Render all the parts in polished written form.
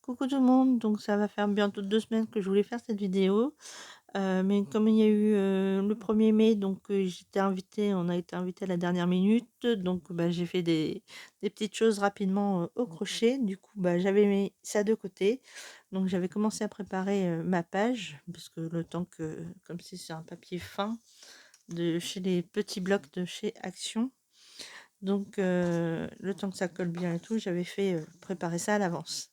Coucou tout le monde, donc ça va faire bientôt 2 semaines que je voulais faire cette vidéo, mais comme il y a eu, le 1er mai, donc on a été invité à la dernière minute, donc bah, j'ai fait des petites choses rapidement, au crochet. Du coup, bah, j'avais mis ça de côté, donc j'avais commencé à préparer, ma page, parce que le temps que comme si c'est un papier fin de chez les petits blocs de chez Action, donc le temps que ça colle bien et tout, j'avais fait, préparer ça à l'avance.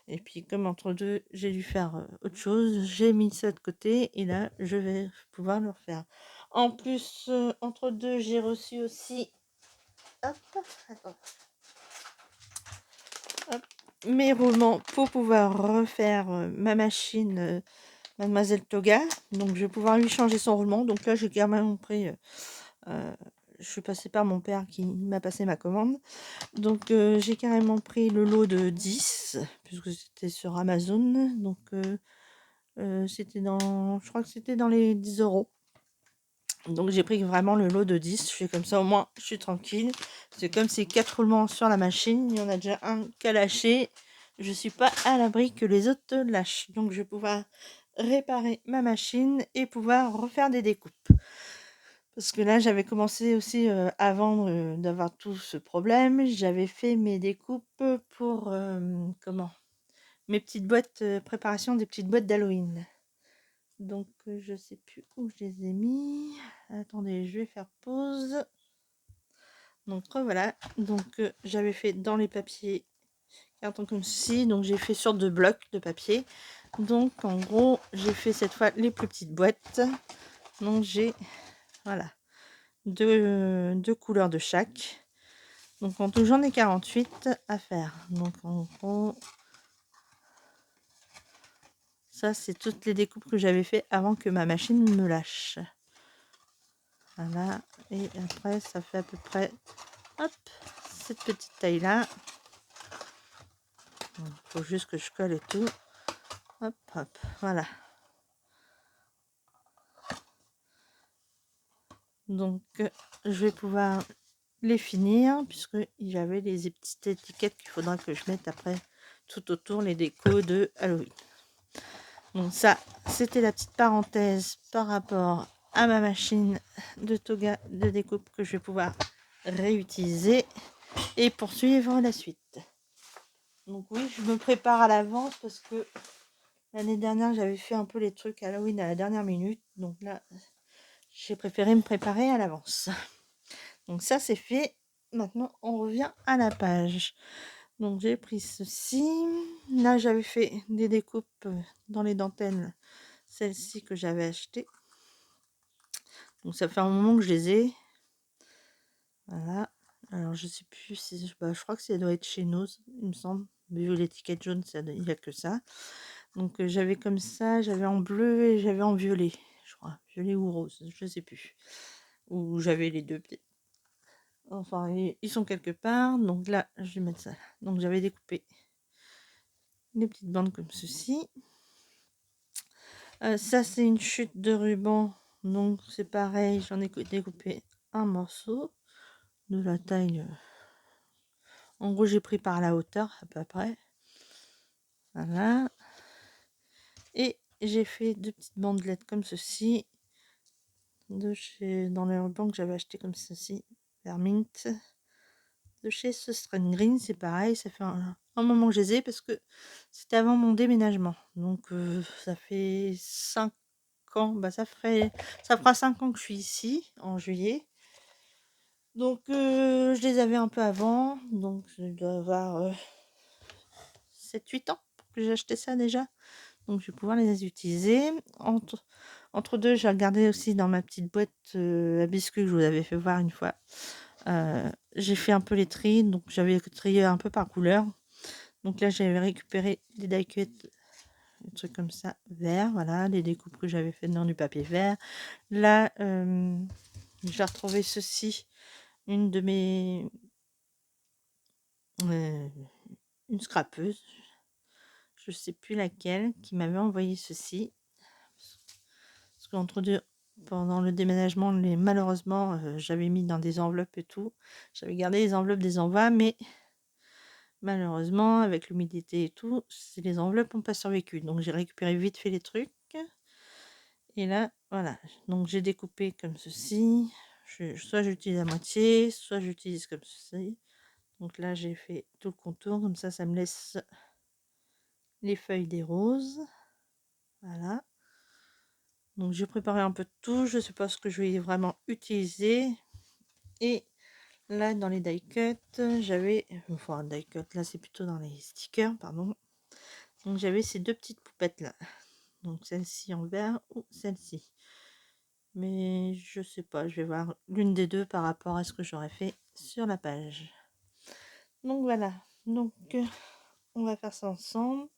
Et puis comme entre 2 j'ai dû faire, autre chose, j'ai mis ça de côté et là, je vais pouvoir le refaire. En plus, entre 2 j'ai reçu aussi hop, attends, hop, mes roulements pour pouvoir refaire, ma machine, Mademoiselle Toga. Donc je vais pouvoir lui changer son roulement. Donc là, j'ai carrément pris, je suis passée par mon père qui m'a passé ma commande. Donc j'ai carrément pris le lot de 10 puisque c'était sur Amazon. Donc c'était dans je crois que c'était dans les 10 €. Donc j'ai pris vraiment le lot de 10. Je fais comme ça, au moins je suis tranquille. C'est comme c'est 4 roulements sur la machine, il y en a déjà un qui a lâché. Je suis pas à l'abri que les autres lâchent. Donc je vais pouvoir réparer ma machine et pouvoir refaire des découpes. Parce que là, j'avais commencé aussi, avant, d'avoir tout ce problème, j'avais fait mes découpes, pour, comment? Mes petites boîtes, préparation des petites boîtes d'Halloween. Donc je sais plus où je les ai mis. Attendez, je vais faire pause. Donc voilà, donc j'avais fait dans les papiers carton comme ceci, donc j'ai fait sur 2 blocs de papier. Donc en gros, j'ai fait cette fois les plus petites boîtes. Donc j'ai voilà, deux couleurs de chaque. Donc en tout, j'en ai 48 à faire. Donc en gros, ça c'est toutes les découpes que j'avais fait avant que ma machine me lâche. Voilà, et après ça fait à peu près, hop, cette petite taille là. Il faut juste que je colle et tout. Hop, hop, voilà. Donc je vais pouvoir les finir puisque j'avais les petites étiquettes qu'il faudra que je mette après tout autour, les décos de Halloween. Donc ça, c'était la petite parenthèse par rapport à ma machine de toga de découpe que je vais pouvoir réutiliser et poursuivre la suite. Donc oui, je me prépare à l'avance parce que l'année dernière, j'avais fait un peu les trucs Halloween à la dernière minute. Donc là, j'ai préféré me préparer à l'avance. Donc ça, c'est fait. Maintenant, on revient à la page. Donc j'ai pris ceci. Là, j'avais fait des découpes dans les dentelles. Celles-ci que j'avais achetées. Donc ça fait un moment que je les ai. Voilà. Alors je sais plus si... je crois que ça doit être chez nous, il me semble. Vu l'étiquette jaune, il n'y a que ça. Donc j'avais comme ça, j'avais en bleu et j'avais en violet, je crois. Violet ou rose, je sais plus. Ou j'avais les deux peut-être. Enfin, ils sont quelque part. Donc là, je vais mettre ça. Donc j'avais découpé les petites bandes comme ceci. Ça, c'est une chute de ruban. Donc c'est pareil, j'en ai découpé un morceau de la taille. En gros, j'ai pris par la hauteur à peu près. Voilà. Et j'ai fait deux petites bandelettes comme ceci. Dans le ruban que j'avais acheté comme ceci. Vermint. De chez String Green, c'est pareil. Ça fait un moment que je les ai parce que c'était avant mon déménagement. Donc ça fait 5 ans. Bah, ça fera 5 ans que je suis ici en juillet. Donc je les avais un peu avant. Donc je dois avoir 7-8 ans que j'ai acheté ça déjà. Donc je vais pouvoir les utiliser. Entre deux, j'ai regardé aussi dans ma petite boîte à biscuits que je vous avais fait voir une fois. J'ai fait un peu les tris, donc j'avais trié un peu par couleur. Donc là, j'avais récupéré des die-cuts, des trucs comme ça, vert, voilà, les découpes que j'avais fait dans du papier vert. Là, j'ai retrouvé ceci, une de mes... une scrapeuse, je sais plus laquelle, qui m'avait envoyé ceci. Parce qu'entre deux, pendant le déménagement, malheureusement, j'avais mis dans des enveloppes et tout. J'avais gardé les enveloppes des envois, mais malheureusement, avec l'humidité et tout, les enveloppes n'ont pas survécu. Donc j'ai récupéré vite fait les trucs. Et là, voilà. Donc j'ai découpé comme ceci. Soit j'utilise la moitié, soit j'utilise comme ceci. Donc là, j'ai fait tout le contour. Comme ça me laisse les feuilles des roses. Voilà. Donc j'ai préparé un peu de tout. Je ne sais pas ce que je vais vraiment utiliser. Et là, dans les die cut, j'avais... Enfin, die cut, là, c'est plutôt dans les stickers, pardon. Donc j'avais ces deux petites poupettes là. Donc celle-ci en vert ou celle-ci. Mais je sais pas, je vais voir l'une des deux par rapport à ce que j'aurais fait sur la page. Donc voilà. Donc on va faire ça ensemble.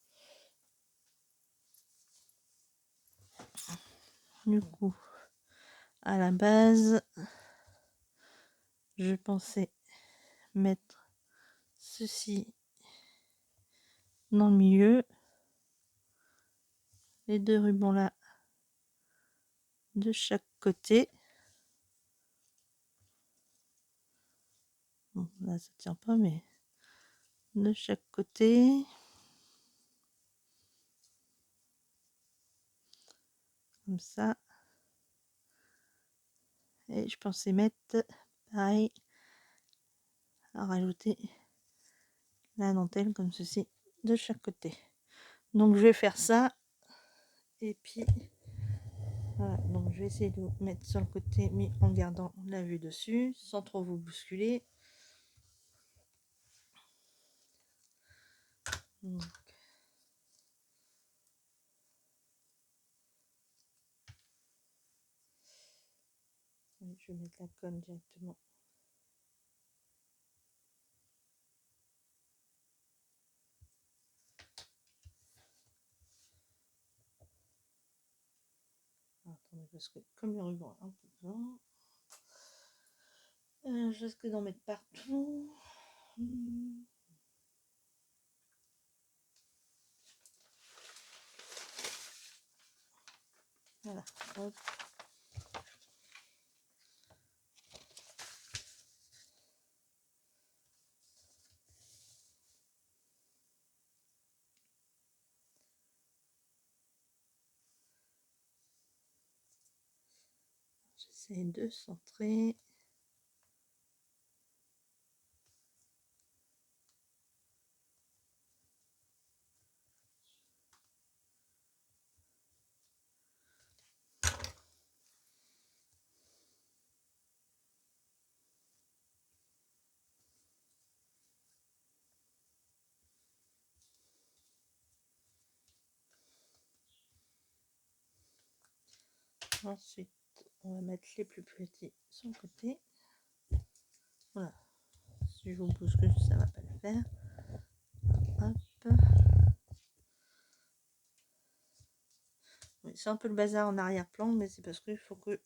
Du coup, à la base, je pensais mettre ceci dans le milieu. Les deux rubans là de chaque côté. Bon, là ça tient pas, mais de chaque côté. Comme ça. Et je pensais mettre pareil à rajouter la dentelle comme ceci de chaque côté. Donc je vais faire ça. Et puis voilà, donc je vais essayer de vous mettre sur le côté, mais en gardant la vue dessus, sans trop vous bousculer. Donc, oui, je vais mettre la colle directement. Alors, attendez, parce que comme le ruban est un peu blanc, je risque d'en mettre partout. Voilà. Hop. J'essaie de centrer. Ensuite, on va mettre les plus petits sur le côté. Voilà. Si je vous bouscule, ça va pas le faire. Hop. Oui, c'est un peu le bazar en arrière-plan, mais c'est parce qu'il faut que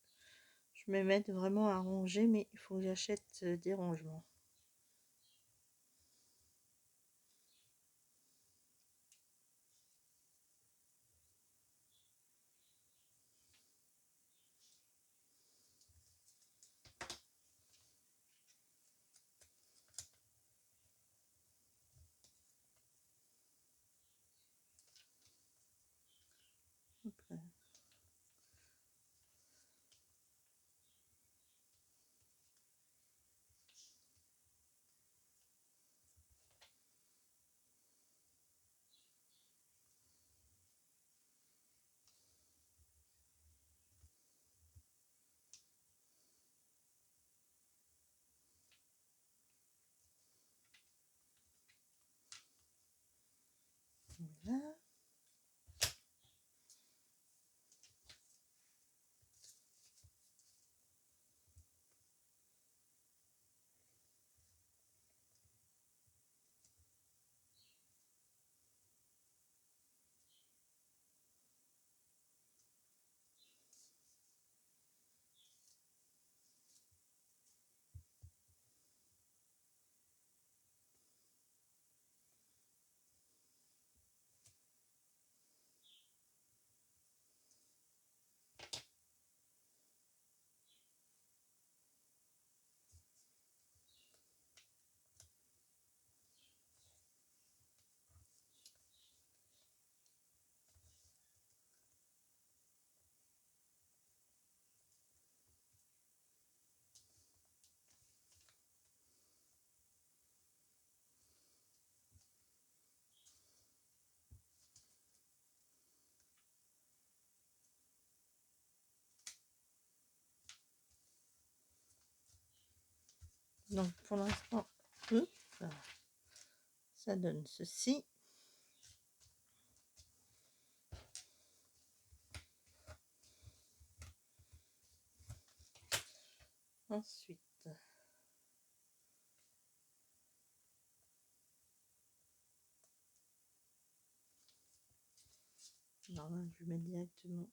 je me mette vraiment à ranger, mais il faut que j'achète des rangements. Hop là. Voilà. Donc pour l'instant, ça donne ceci. Ensuite, alors là, je vais mettre directement.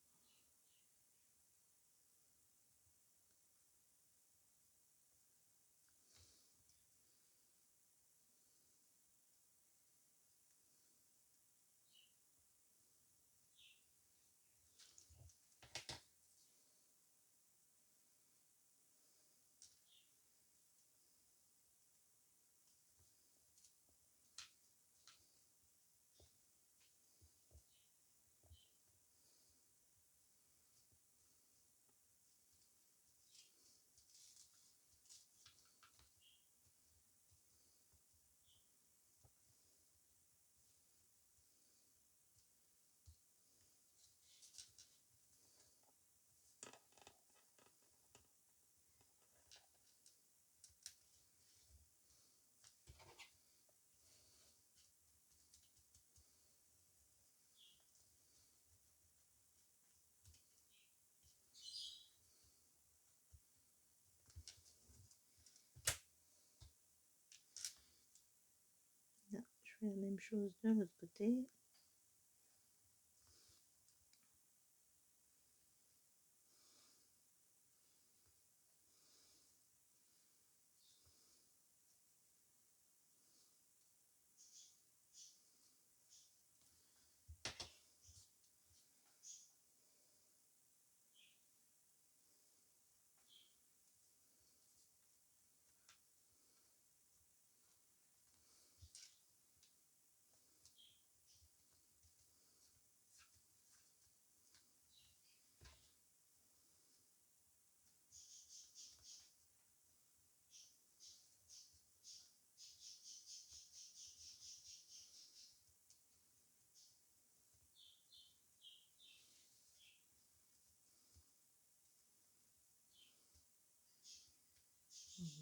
Là, je fais la même chose de l'autre côté.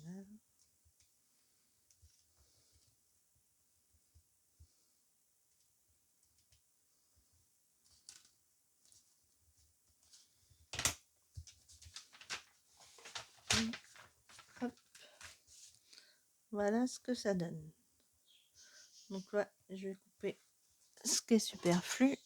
Voilà. Hop. Voilà ce que ça donne. Donc là, je vais couper ce qui est superflu.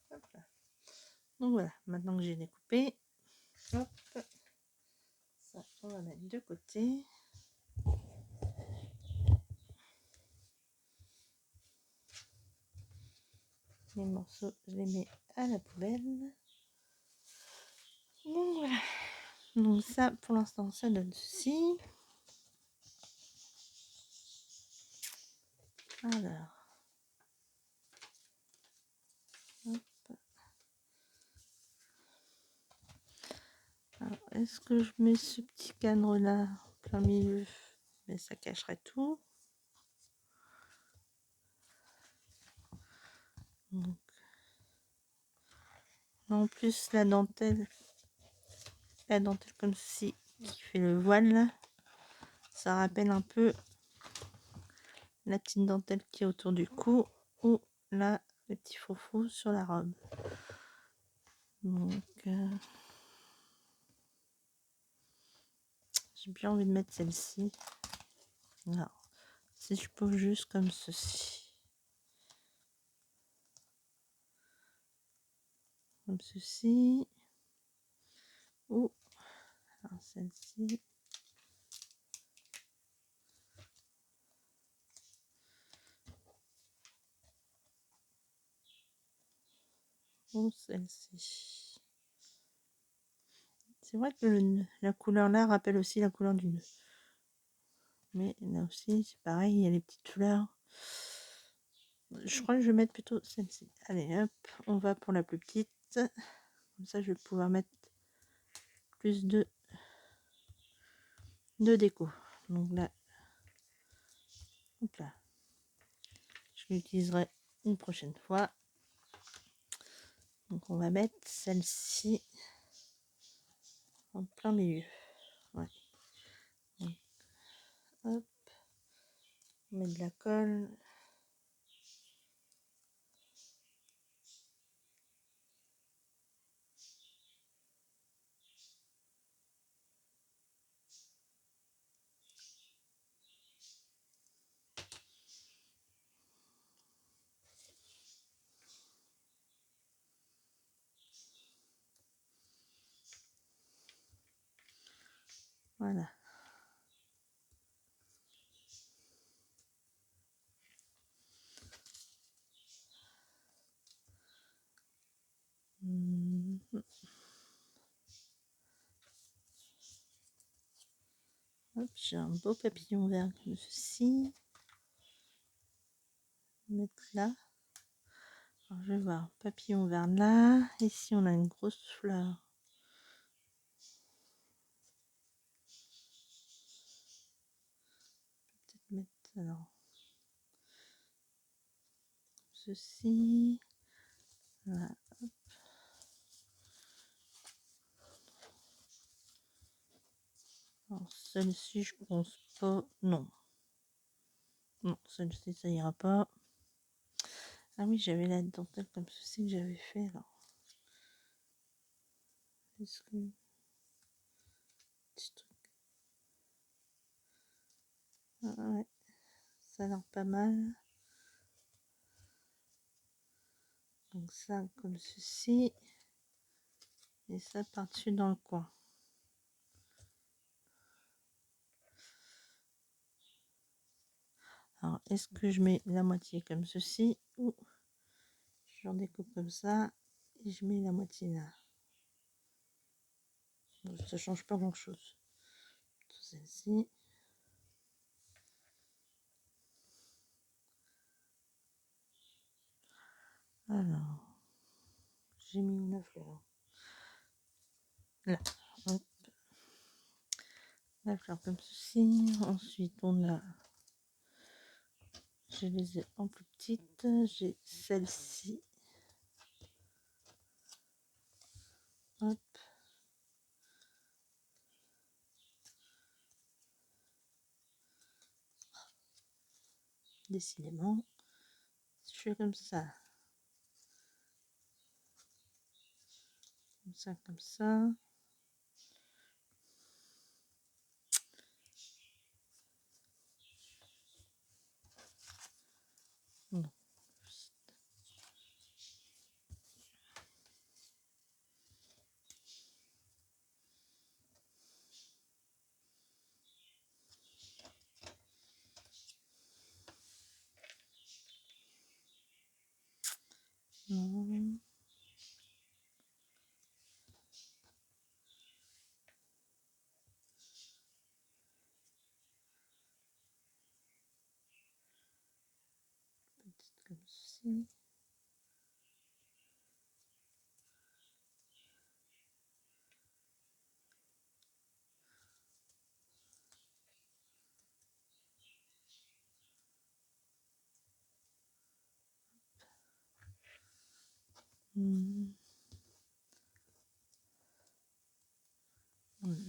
Hop là. Donc voilà, maintenant que j'ai découpé, hop, ça on va mettre de côté. Les morceaux, je les mets à la poubelle. Donc voilà. Donc ça, pour l'instant, ça donne ceci. Alors. Hop. Alors, est-ce que je mets ce petit cadre là en plein milieu? Mais ça cacherait tout. Donc, en plus la dentelle comme ceci qui fait le voile là, ça rappelle un peu la petite dentelle qui est autour du cou ou là le petit froufrou sur la robe. Donc j'ai bien envie de mettre celle-ci. Alors si je pose juste comme ceci, ou celle-ci. ou celle-ci. C'est vrai que la couleur là rappelle aussi la couleur du nœud. Mais là aussi, c'est pareil, il y a les petites fleurs. Je crois que je vais mettre plutôt celle-ci. Allez, hop, on va pour la plus petite. Comme ça, je vais pouvoir mettre plus de déco. Donc là, hop là. Je l'utiliserai une prochaine fois. Donc on va mettre celle-ci en plein milieu. Ouais. Donc, hop, on met de la colle. Voilà. Hop, j'ai un beau papillon vert comme ceci. Mettre là. Alors, je vais voir papillon vert là. Ici, on a une grosse fleur. Peut-être mettre alors ceci. Voilà. Hop. Alors, celle-ci, je pense pas. Non. Non, celle-ci, ça ira pas. Ah oui, j'avais la dentelle comme ceci que j'avais fait là. Est-ce que... Petit truc. Ah ouais, ça a l'air pas mal. Donc ça comme ceci. Et ça par-dessus dans le coin. Alors, est-ce que je mets la moitié comme ceci ou j'en découpe comme ça et je mets la moitié là. Donc, ça change pas grand-chose. Celle-ci. Alors, j'ai mis une fleur. Là, hop. La fleur comme ceci. Ensuite, on a... Je les ai en plus petites. J'ai celle-ci. Hop. Décidément, si je fais comme ça, comme ça, comme ça. Non. Non. Peut-être comme ceci. Une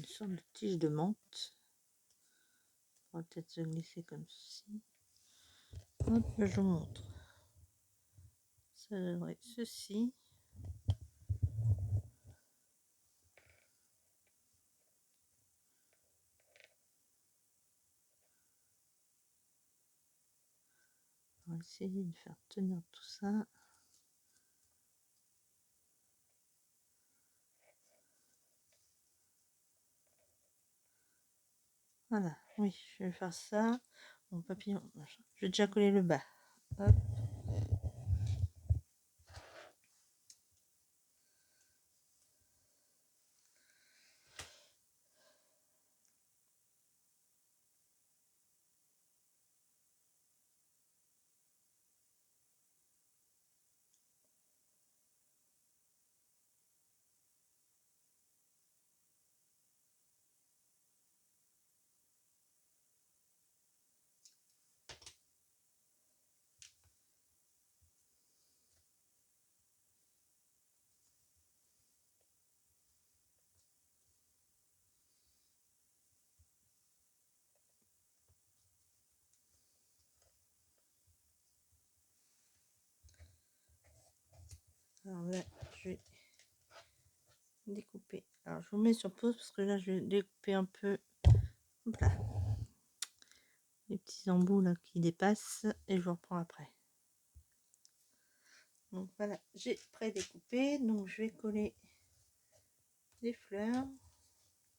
sorte de tige de menthe. On va peut-être se glisser comme ceci. Hop, je vous montre. Ça donnerait ceci. On va essayer de faire tenir tout ça. Voilà, oui, je vais faire ça. Mon papillon, machin. Je vais déjà coller le bas. Hop. Alors là, je vais découper. Alors je vous mets sur pause parce que là je vais découper un peu. Hop là. Les petits embouts là qui dépassent et je vous reprends après. Donc voilà, j'ai pré-découpé, donc je vais coller des fleurs.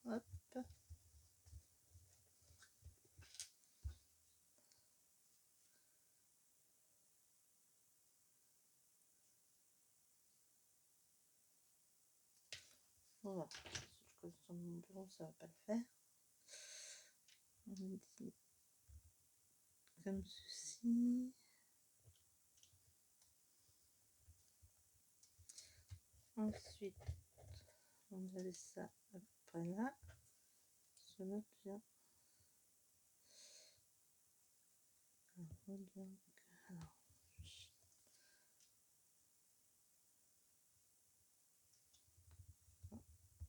Hop. Voilà. Si je colle sur mon bureau, ça va pas le faire. On dit comme ceci. Ensuite, on avait ça à peu près là. Ce note vient. Alors,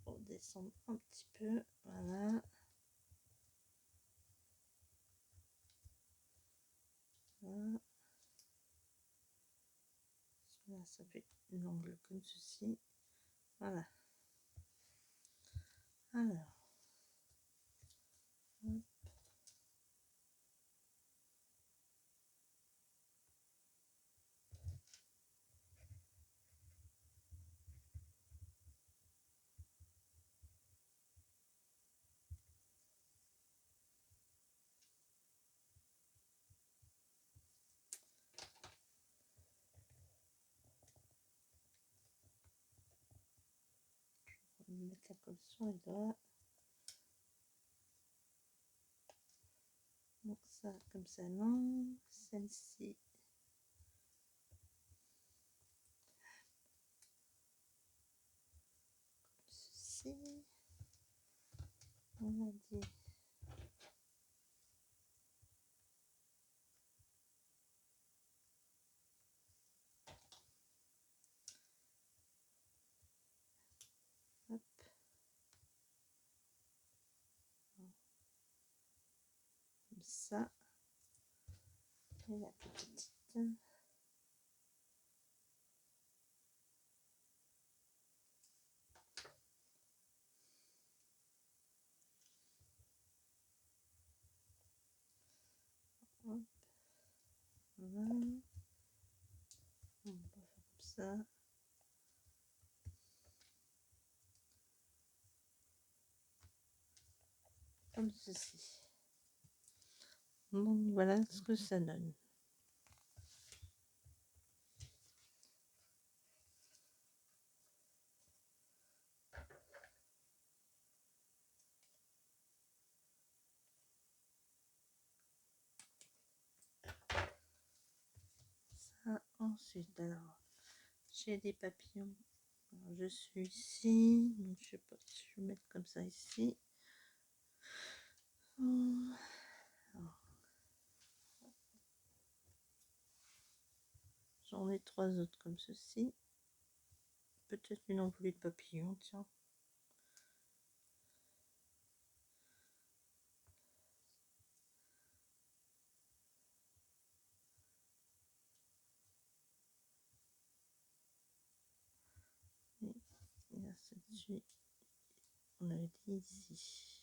on redescend un petit peu. Voilà. Voilà. Là, ça fait une angle comme ceci. Voilà. Alors. Hop. On va mettre la colle sur les doigts. Donc ça, comme ça, non. Celle-ci. Ceci. On a dit. Hop. Comme ça. Et la petite. Hop. Voilà. On va faire comme ça. Comme ceci. Donc voilà ce que ça donne. Ça, ensuite, alors, j'ai des papillons. Alors, je suis ici. Donc, je sais pas si je vais mettre comme ça ici. J'en ai 3 autres comme ceci. Peut-être une envolée de papillons, tiens. Et il y a celle-ci. On avait dit ici.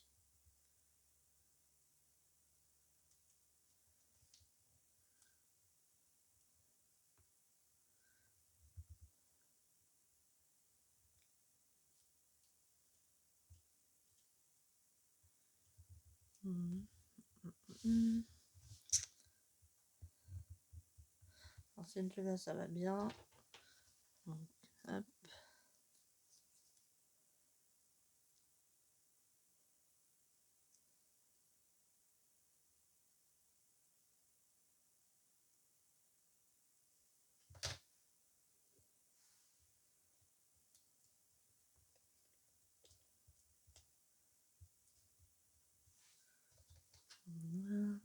Alors celle-là, ça va bien. Donc, hop. Voilà.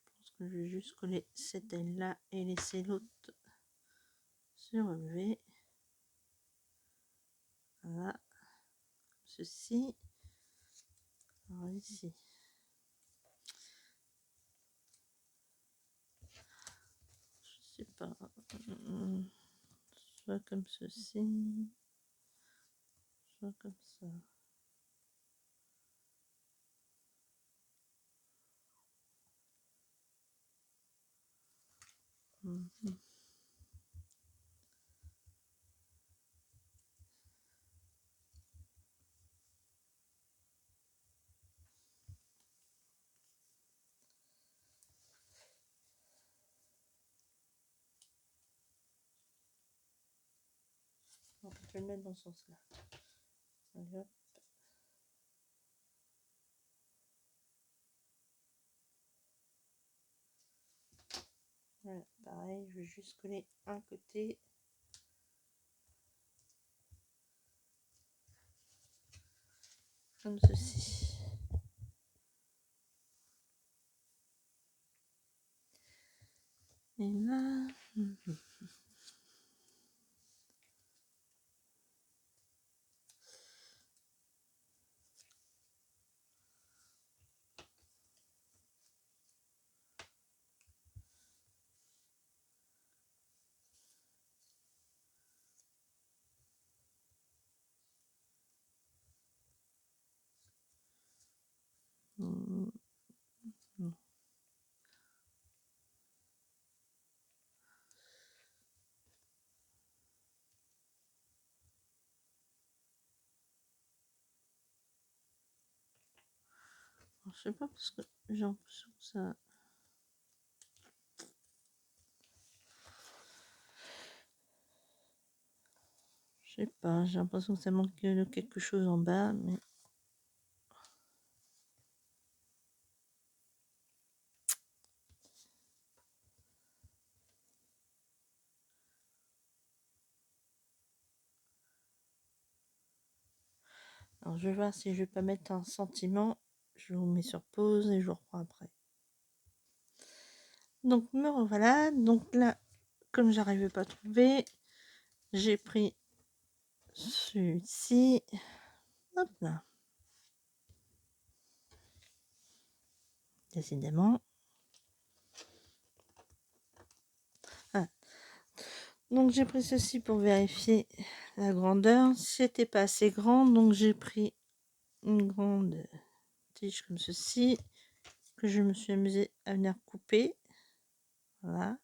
Je pense que je vais juste coller cette aile-là et laisser l'autre se relever. Voilà. Ceci. Alors ici. pas. Soit comme ceci, soit comme ça. Bon, je vais le mettre dans ce sens-là. Allez, hop. Voilà, pareil, je vais juste coller un côté. Comme ceci. Et là... Non. Je sais pas parce que j'ai l'impression que ça... Je sais pas, j'ai l'impression que ça manque de quelque chose en bas, mais... Alors je vais voir si je vais pas mettre un sentiment. Je vous mets sur pause et je vous reprends après. Donc me revoilà. Donc là, comme j'arrivais pas à trouver, j'ai pris celui-ci. Hop là. Décidément. Ah. Donc j'ai pris ceci pour vérifier la grandeur. C'était pas assez grand, donc j'ai pris une grande tige comme ceci que je me suis amusée à venir couper. Voilà.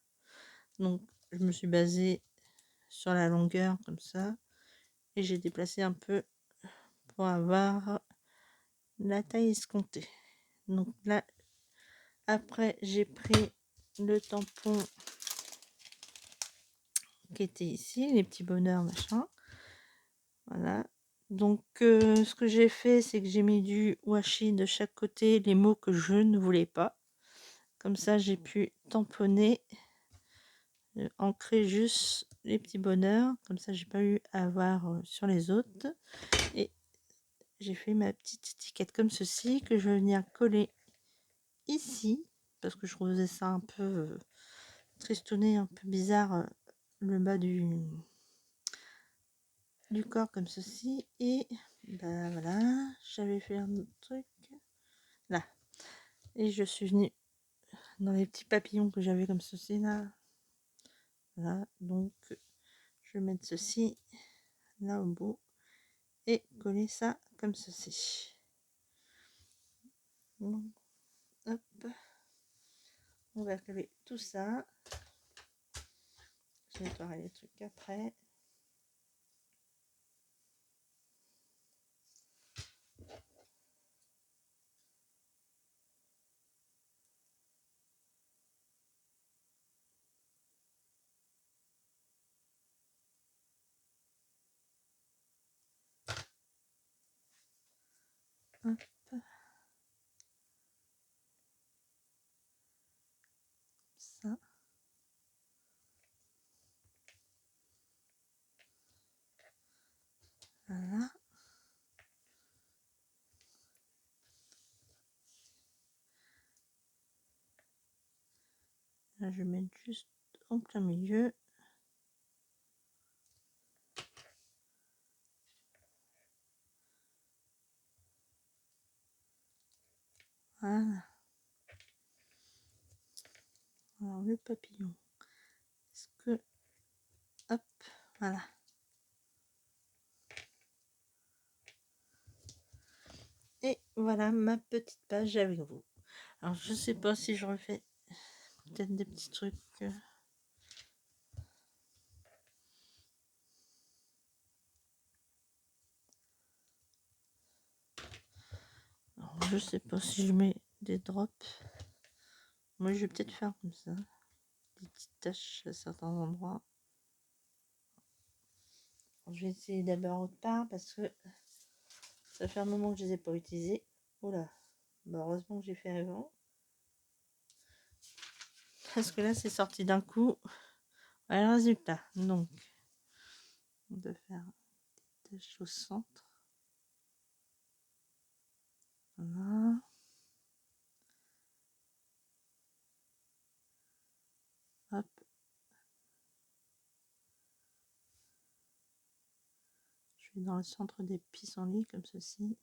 Donc je me suis basée sur la longueur comme ça et j'ai déplacé un peu pour avoir la taille escomptée. Donc là, après j'ai pris le tampon qui était ici, les petits bonheurs machin. Voilà. Donc ce que j'ai fait, c'est que j'ai mis du washi de chaque côté les mots que je ne voulais pas. Comme ça, j'ai pu tamponner, ancrer juste les petits bonheurs. Comme ça, j'ai pas eu à avoir sur les autres. Et j'ai fait ma petite étiquette comme ceci que je vais venir coller ici parce que je trouvais ça un peu tristouné, un peu bizarre, le bas du corps comme ceci. Et ben voilà, j'avais fait un autre truc là et je suis venue dans les petits papillons que j'avais comme ceci là. Voilà, donc je vais mettre ceci là au bout et coller ça comme ceci. Donc, hop, on va coller tout ça. Je nettoierai les trucs après. Hop. Ça. Voilà. Là, je vais mettre juste en plein milieu. Voilà. Alors, le papillon Est-ce que... Hop, voilà. Et voilà ma petite page avec vous. Alors, je sais pas si je refais peut-être des petits trucs. Alors, je sais pas si je mets des drops. Moi, je vais peut-être faire comme ça. Des petites taches à certains endroits. Alors, je vais essayer d'abord autre part parce que ça fait un moment que je les ai pas utilisés. Oula, bah heureusement que j'ai fait avant. Parce que là, c'est sorti d'un coup. Voilà le résultat. Donc, on doit faire des taches au centre. Voilà. Hop. Je vais dans le centre des pissenlits comme ceci.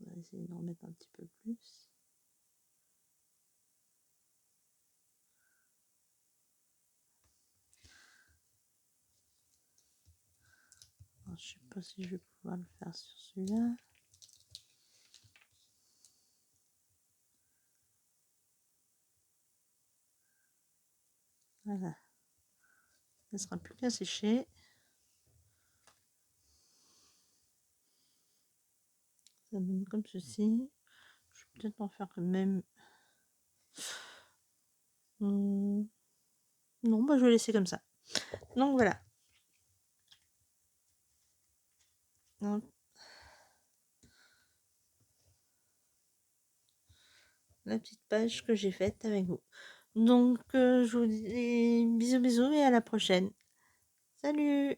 On va essayer d'en mettre un petit peu plus. Alors, je sais pas si je vais pouvoir le faire sur celui-là. Voilà. Ça sera plus qu'à sécher. Ça donne comme ceci. Je vais peut-être en faire quand même. Non, bah je vais laisser comme ça. Donc voilà. Hop. La petite page que j'ai faite avec vous. Donc je vous dis bisous bisous et à la prochaine. Salut!